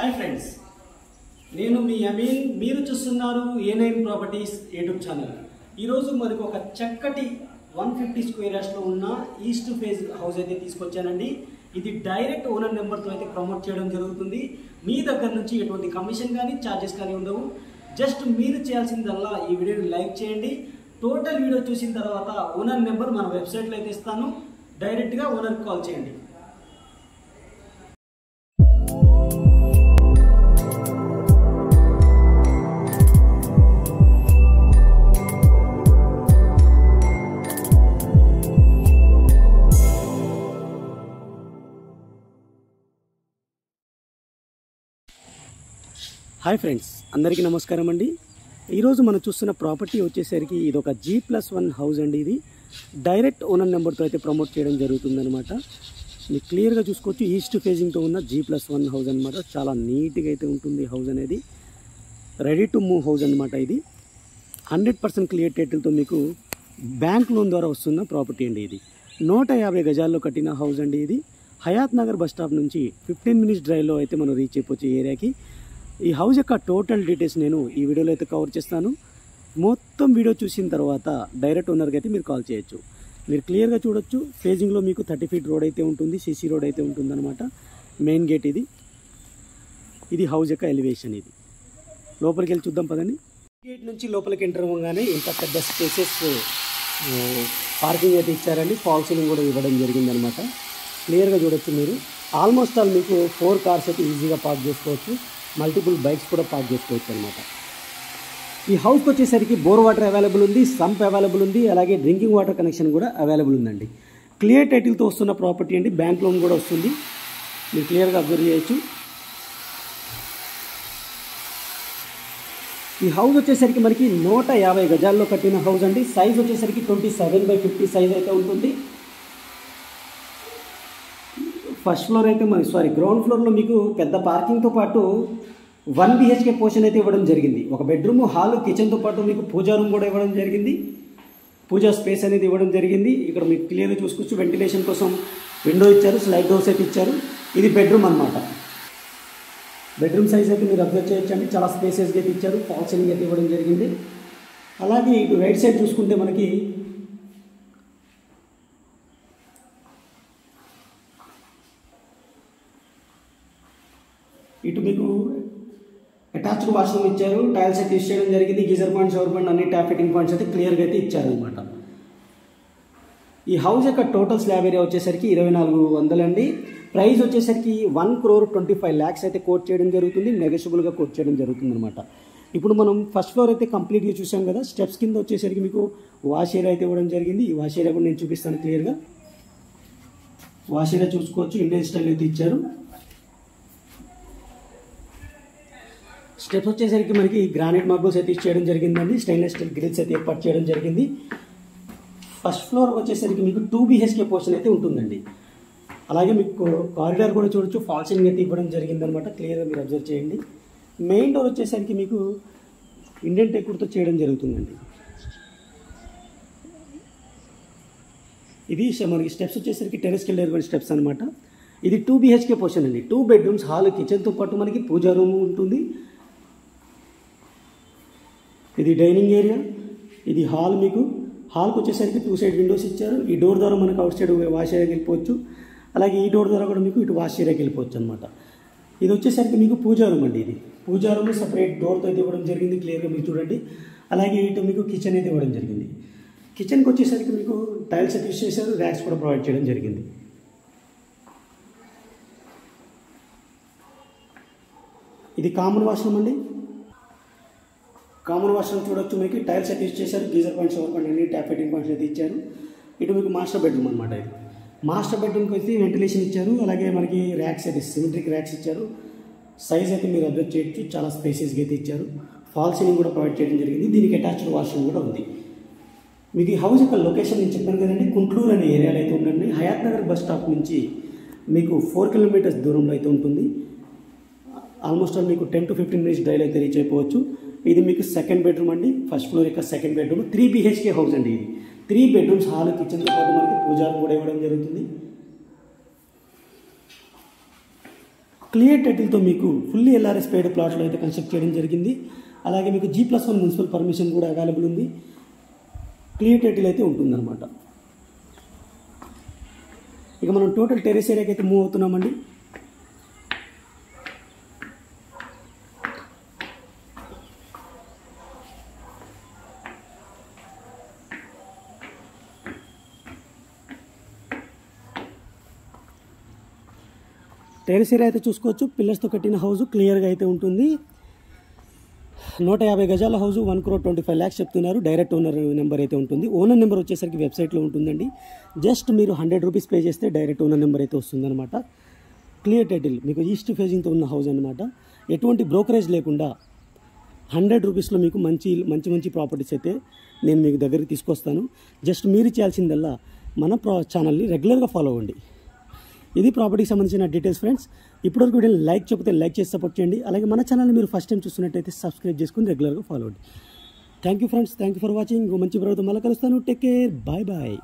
Hi friends, నేను మీ అమీన్. మీరు చూస్తున్నారు ఏ9 ప్రాపర్టీస్ యూట్యూబ్ ఛానల్. ఈరోజు మనకు ఒక చక్కటి 150 స్క్వేర్ యార్డ్స్లో ఉన్న ఈస్ట్ ఫేజ్ హౌస్ అయితే తీసుకొచ్చానండి. ఇది డైరెక్ట్ ఓనర్ నెంబర్తో అయితే ప్రమోట్ చేయడం జరుగుతుంది. మీ దగ్గర నుంచి ఎటువంటి కమిషన్ కానీ ఛార్జెస్ కానీ ఉండవు. జస్ట్ మీరు చేయాల్సిందల్లా ఈ వీడియోని లైక్ చేయండి. టోటల్ వీడియో చూసిన తర్వాత ఓనర్ నెంబర్ మన వెబ్సైట్లో అయితే ఇస్తాను. డైరెక్ట్గా ఓనర్కి కాల్ చేయండి. హాయ్ ఫ్రెండ్స్, అందరికీ నమస్కారం అండి. ఈరోజు మనం చూస్తున్న ప్రాపర్టీ వచ్చేసరికి ఇది ఒక G+1 హౌస్ అండి. ఇది డైరెక్ట్ ఓనర్ నెంబర్తో అయితే ప్రమోట్ చేయడం జరుగుతుందనమాట. మీకు క్లియర్గా చూసుకోవచ్చు, ఈస్ట్ ఫేజింగ్తో ఉన్న G+1 హౌస్ అనమాట. చాలా నీట్గా అయితే ఉంటుంది హౌస్ అనేది. రెడీ టు మూవ్ హౌస్ అనమాట. ఇది 100% క్లియర్ టైటిల్తో మీకు బ్యాంక్ లోన్ ద్వారా వస్తున్న ప్రాపర్టీ అండి. ఇది 150 గజాల్లో కట్టిన హౌస్ అండి. ఇది హయాత్ నగర్ బస్ స్టాప్ నుంచి 15 మినిట్స్ డ్రైవ్లో అయితే మనం రీచ్ అయిపోవచ్చు ఈ ఏరియాకి. ఈ హౌస్ యొక్క టోటల్ డీటెయిల్స్ నేను ఈ వీడియోలో అయితే కవర్ చేస్తాను. మొత్తం వీడియో చూసిన తర్వాత డైరెక్ట్ ఓనర్కి అయితే మీరు కాల్ చేయొచ్చు. మీరు క్లియర్గా చూడొచ్చు, ఫేజింగ్లో మీకు 30 ఫీట్ రోడ్ అయితే ఉంటుంది, సిసి రోడ్ అయితే ఉంటుందన్నమాట. మెయిన్ గేట్ ఇది. ఇది హౌస్ యొక్క ఎలివేషన్. ఇది లోపలికి వెళ్ళి చూద్దాం పదండి. గేట్ నుంచి లోపలికి ఎంటర్ అవ్వగానే ఇంత పెద్ద స్పేసెస్ పార్కింగ్ అయితే ఇచ్చారండి. ఫాల్ సీలింగ్ కూడా ఇవ్వడం జరిగిందనమాట. క్లియర్గా చూడొచ్చు మీరు. ఆల్మోస్ట్ ఆల్ మీకు 4 కార్స్ అయితే ఈజీగా పార్క్ చేసుకోవచ్చు. మల్టిపుల్ బైక్స్ కూడా పార్క్ చేసుకోవచ్చు అనమాట. ఈ హౌస్కి వచ్చేసరికి బోర్ వాటర్ అవైలబుల్ ఉంది, సంప్ అవైలబుల్ ఉంది, అలాగే డ్రింకింగ్ వాటర్ కనెక్షన్ కూడా అవైలబుల్ ఉందండి. క్లియర్ టైటిల్తో వస్తున్న ప్రాపర్టీ అండి. బ్యాంక్ లోన్ కూడా వస్తుంది. మీరు క్లియర్గా అబ్జర్వ్ చేయొచ్చు. ఈ హౌస్ వచ్చేసరికి మనకి 150 గజాల్లో కట్టిన హౌస్ అండి. సైజ్ వచ్చేసరికి 27/50 సైజ్ అయితే ఉంటుంది. ఫస్ట్ ఫ్లోర్ అయితే గ్రౌండ్ ఫ్లోర్లో మీకు పెద్ద పార్కింగ్తో పాటు 1 BHK పోర్షన్ అయితే ఇవ్వడం జరిగింది. ఒక బెడ్రూమ్, హాల్, కిచెన్తో పాటు మీకు పూజా రూమ్ కూడా ఇవ్వడం జరిగింది. పూజా స్పేస్ అనేది ఇవ్వడం జరిగింది. ఇక్కడ మీకు క్లియర్గా చూసుకోవచ్చు. వెంటిలేషన్ కోసం విండో ఇచ్చారు, స్లైడ్ డోర్స్ అయితే ఇచ్చారు. ఇది బెడ్రూమ్ అనమాట. బెడ్రూమ్ సైజ్ అయితే మీరు అబ్జర్వ్ చేయొచ్చండి. చాలా స్పేసెస్గా అయితే ఇచ్చారు. ఫాల్ సీలింగ్ అయితే ఇవ్వడం జరిగింది. అలాగే ఇటు రైట్ సైడ్ చూసుకుంటే మనకి ఇటు మీకు అటాచ్డ్ వాష్రూమ్ ఇచ్చారు. టైల్స్ అయితే యూస్ చేయడం జరిగింది. గీజర్ పాయింట్, షవర్ పాయింట్, అన్ని ట్యాప్ ఫిట్టింగ్ పాయింట్స్ అయితే క్లియర్గా అయితే ఇచ్చారనమాట. ఈ హౌస్ యొక్క టోటల్ స్లాబ్ ఏరియా వచ్చేసరికి 2400 అండి. ప్రైస్ వచ్చేసరికి 1,25,00,000 అయితే కోట్ చేయడం జరుగుతుంది. నెగోషియబుల్గా కోట్ చేయడం జరుగుతుంది అనమాట. ఇప్పుడు మనం ఫస్ట్ ఫ్లోర్ అయితే కంప్లీట్గా చూసాం కదా. స్టెప్స్ కింద వచ్చేసరికి మీకు వాష్ ఏరియా అయితే ఇవ్వడం జరిగింది. ఈ వాష్ ఏరియా కూడా నేను చూపిస్తాను క్లియర్గా. వాష్ ఏరియా చూసుకోవచ్చు. ఇండియన్ స్టైల్ అయితే ఇచ్చారు. స్టెప్స్ వచ్చేసరికి మనకి గ్రానైట్ మార్బుల్స్ అయితే చేయడం జరిగిందండి. స్టెయిన్లెస్ స్టీల్ గ్రిల్స్ అయితే ఏర్పాటు చేయడం జరిగింది. ఫస్ట్ ఫ్లోర్ వచ్చేసరికి మీకు 2 BHK పోర్షన్ అయితే ఉంటుందండి. అలాగే మీకు కారిడార్ కూడా చూడొచ్చు. ఫాల్ సీలింగ్ అయితే ఇవ్వడం జరిగిందనమాట. క్లియర్గా మీరు అబ్జర్వ్ చేయండి. మెయిన్ డోర్ వచ్చేసరికి మీకు ఇండియన్ టెక్వుడ్తో చేయడం జరుగుతుందండి. ఇది మనకి స్టెప్స్ వచ్చేసరికి టెరెస్కి వెళ్ళే స్టెప్స్ అనమాట. ఇది 2 BHK పోర్షన్ అండి. 2 బెడ్రూమ్స్, హాల్, కిచెన్తో పాటు మనకి పూజా రూమ్ ఉంటుంది. ఇది డైనింగ్ ఏరియా. ఇది హాల్. మీకు హాల్కి వచ్చేసరికి 2 సైడ్ విండోస్ ఇచ్చారు. ఈ డోర్ ద్వారా మనకు అవుట్ సైడ్ వాష్ ఏరియాకి వెళ్ళిపోవచ్చు. అలాగే ఈ డోర్ ద్వారా కూడా మీకు ఇటు వాష్ ఏరియాకి వెళ్ళిపోవచ్చు అనమాట. ఇది వచ్చేసరికి మీకు పూజా రూమ్ అండి. ఇది పూజా రూమ్ సపరేట్ డోర్తో అయితే ఇవ్వడం జరిగింది. క్లియర్గా మీరు చూడండి. అలాగే ఇటు మీకు కిచెన్ అయితే ఇవ్వడం జరిగింది. కిచెన్కి వచ్చేసరికి మీకు టైల్స్ అయితే యూస్ చేశారు. ర్యాక్స్ కూడా ప్రొవైడ్ చేయడం జరిగింది. ఇది కామన్ వాష్రూమ్ అండి. కామన్ వాష్రూమ్ చూడొచ్చు. మీకు టైల్స్ అయితే యూస్ చేశారు. గీజర్ పాయింట్, షవర్ పాయింట్, అన్ని ట్యాప్ ఫిట్టింగ్ పాయింట్స్ అయితే ఇచ్చారు. ఇటు మీకు మాస్టర్ బెడ్రూమ్ అనమాట. ఇది మాస్టర్ బెడ్రూమ్కి అయితే వెంటిలేషన్ ఇచ్చారు. అలాగే మనకి ర్యాక్స్ అయితే సిమెట్రిక్ ర్యాక్స్ ఇచ్చారు. సైజ్ అయితే మీరు అబ్జర్వ్ చేయొచ్చు. చాలా స్పేసెస్గా అయితే ఇచ్చారు. ఫాల్ సీలింగ్ కూడా ప్రొవైడ్ చేయడం జరిగింది. దీనికి అటాచ్డ్ వాష్రూమ్ కూడా ఉంది. మీకు ఈ హౌస్ యొక్క లొకేషన్ నేను చెప్పాను కదండి. కుంట్లూరు అనే ఏరియాలో అయితే ఉండండి. హయాత్ నగర్ బస్ స్టాప్ నుంచి మీకు 4 కిలోమీటర్స్ దూరంలో అయితే ఉంటుంది. ఆల్మోస్ట్ ఆల్ మీకు 10 to 15 మినిట్స్ డ్రైవ్ అయితే రీచ్ అయిపోవచ్చు. ఇది మీకు సెకండ్ బెడ్రూమ్ అండి. ఫస్ట్ ఫ్లోర్ యొక్క సెకండ్ బెడ్రూమ్. 3 BHK హౌస్ అండి. ఇది 3 బెడ్రూమ్స్, హాల్, కిచెన్తో పాటు మనకి పూజా రూమ్ కూడా ఇవ్వడం జరుగుతుంది. క్లియర్ టైటిల్తో మీకు ఫుల్లీ ఎల్ఆర్ఎస్ పేడ్ ప్లాట్లో అయితే కన్స్ట్రక్ట్ చేయడం జరిగింది. అలాగే మీకు G+1 మున్సిపల్ పర్మిషన్ కూడా అవైలబుల్ ఉంది. క్లియర్ టైటిల్ అయితే ఉంటుందన్నమాట. ఇక మనం టోటల్ టెరెస్ ఏరియాకి అయితే మూవ్ అవుతున్నామండి. టెరెస్ ఏరియా అయితే చూసుకోవచ్చు. పిల్లర్స్తో కట్టిన హౌస్ క్లియర్గా అయితే ఉంటుంది. 150 గజాల హౌస్ 1,25,00,000 చెప్తున్నారు. డైరెక్ట్ ఓనర్ నెంబర్ అయితే ఉంటుంది. ఓనర్ నెంబర్ వచ్చేసరికి వెబ్సైట్లో ఉంటుందండి. జస్ట్ మీరు 100 రూపీస్ పే చేస్తే డైరెక్ట్ ఓనర్ నెంబర్ అయితే వస్తుందన్నమాట. క్లియర్ టైటిల్ మీకు ఈస్ట్ ఫేజింగ్తో ఉన్న హౌస్ అనమాట. ఎటువంటి బ్రోకరేజ్ లేకుండా 100 రూపీస్లో మీకు మంచి ప్రాపర్టీస్ అయితే నేను మీకు దగ్గరికి తీసుకొస్తాను. జస్ట్ మీరు చేయాల్సిందల్లా మన ఛానల్ని రెగ్యులర్గా ఫాలో అవ్వండి. ఇది ప్రాపర్టీకి సంబంధించిన డీటెయిల్స్ ఫ్రెండ్స్. ఇప్పటివరకు వీడియోని లైక్ చెప్తే లైక్ చేసి సపోర్ట్ చేయండి. అలాగే మన ఛానల్ని మీరు ఫస్ట్ టైం చూస్తున్నట్టయితే సబ్స్క్రైబ్ చేసుకుని రెగ్యులర్గా ఫాలో అవ్వండి. Thank you friends. Thank you for watching. మంచి ప్రభుత్వం మళ్ళీ కలుస్తాను. Take care. Bye bye.